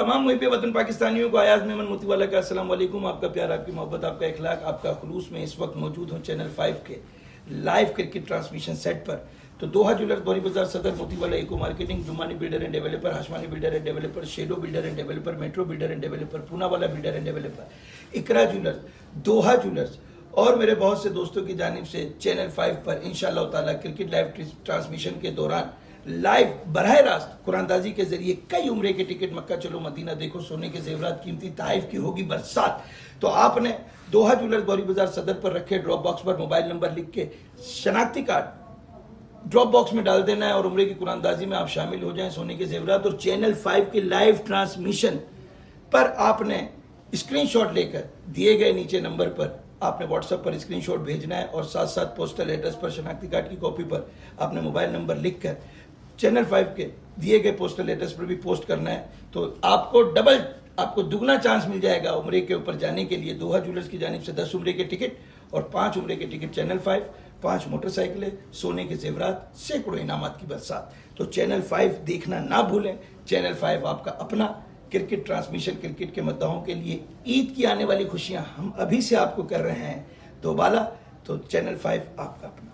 तमाम मुहिब वतन पाकिस्तानियों को आयाज मेमन मोतीवाला का अस्सलाम वालेकुम। आपका प्यार, आपकी मोहब्बत, आपका इखलाक, आपका खुलूस में इस वक्त मौजूद हूँ चैनल 5 के लाइव क्रिकेट ट्रांसमिशन सेट पर। तो दोहा ज्वेलर, दौरी बाजार सदर, Motiwala eco marketing, Jumani builder and developer, Hashmani builder and developer, shadow builder and developer, metro builder and developer, Poonawala builder and developer, Iqra jewellers, Doha jewellers और मेरे बहुत से दोस्तों की जानिब से चैनल 5 पर इंशाअल्लाह ताला क्रिकेट लाइव ट्रांसमिशन के दौरान लाइव बरह रास्त कुरानदाजी के जरिए कई उम्रे के टिकट, मक्का चलो मदीना देखो, सोने के जेवरात, कीमती ताइफ की होगी बरसात। तो आपने दोहा ज्वेलर दौरी बाजार सदर पर रखे ड्रॉप बॉक्स पर मोबाइल नंबर लिख के शनाख्ती कार्ड ड्रॉप बॉक्स में डाल देना है और उम्रे की कुरानदाजी में आप शामिल हो जाएं, सोने के जेवरात। और चैनल 5 के लाइव ट्रांसमिशन पर आपने स्क्रीनशॉट लेकर दिए गए नीचे नंबर पर आपने व्हाट्सएप पर स्क्रीनशॉट भेजना है और साथ साथ पोस्टल एड्रेस पर शनाख्ती कार्ड की कॉपी पर आपने मोबाइल नंबर लिखकर चैनल 5 के दिए गए पोस्टल एड्रेस पर भी पोस्ट करना है। तो आपको दुगना चांस मिल जाएगा उम्रे के ऊपर जाने के लिए। दोहा ज्वेलर्स की जानिब से 10 उम्रे के टिकट और 5 उम्रे के टिकट चैनल 5, 5 मोटरसाइकिलें, सोने के जेवरात, सैकड़ों इनामात की बरसात। तो चैनल 5 देखना ना भूलें। चैनल 5 आपका अपना क्रिकेट ट्रांसमिशन, क्रिकेट के मद्दाहों के लिए ईद की आने वाली खुशियां हम अभी से आपको कर रहे हैं दोबाला। तो चैनल 5 आपका अपना।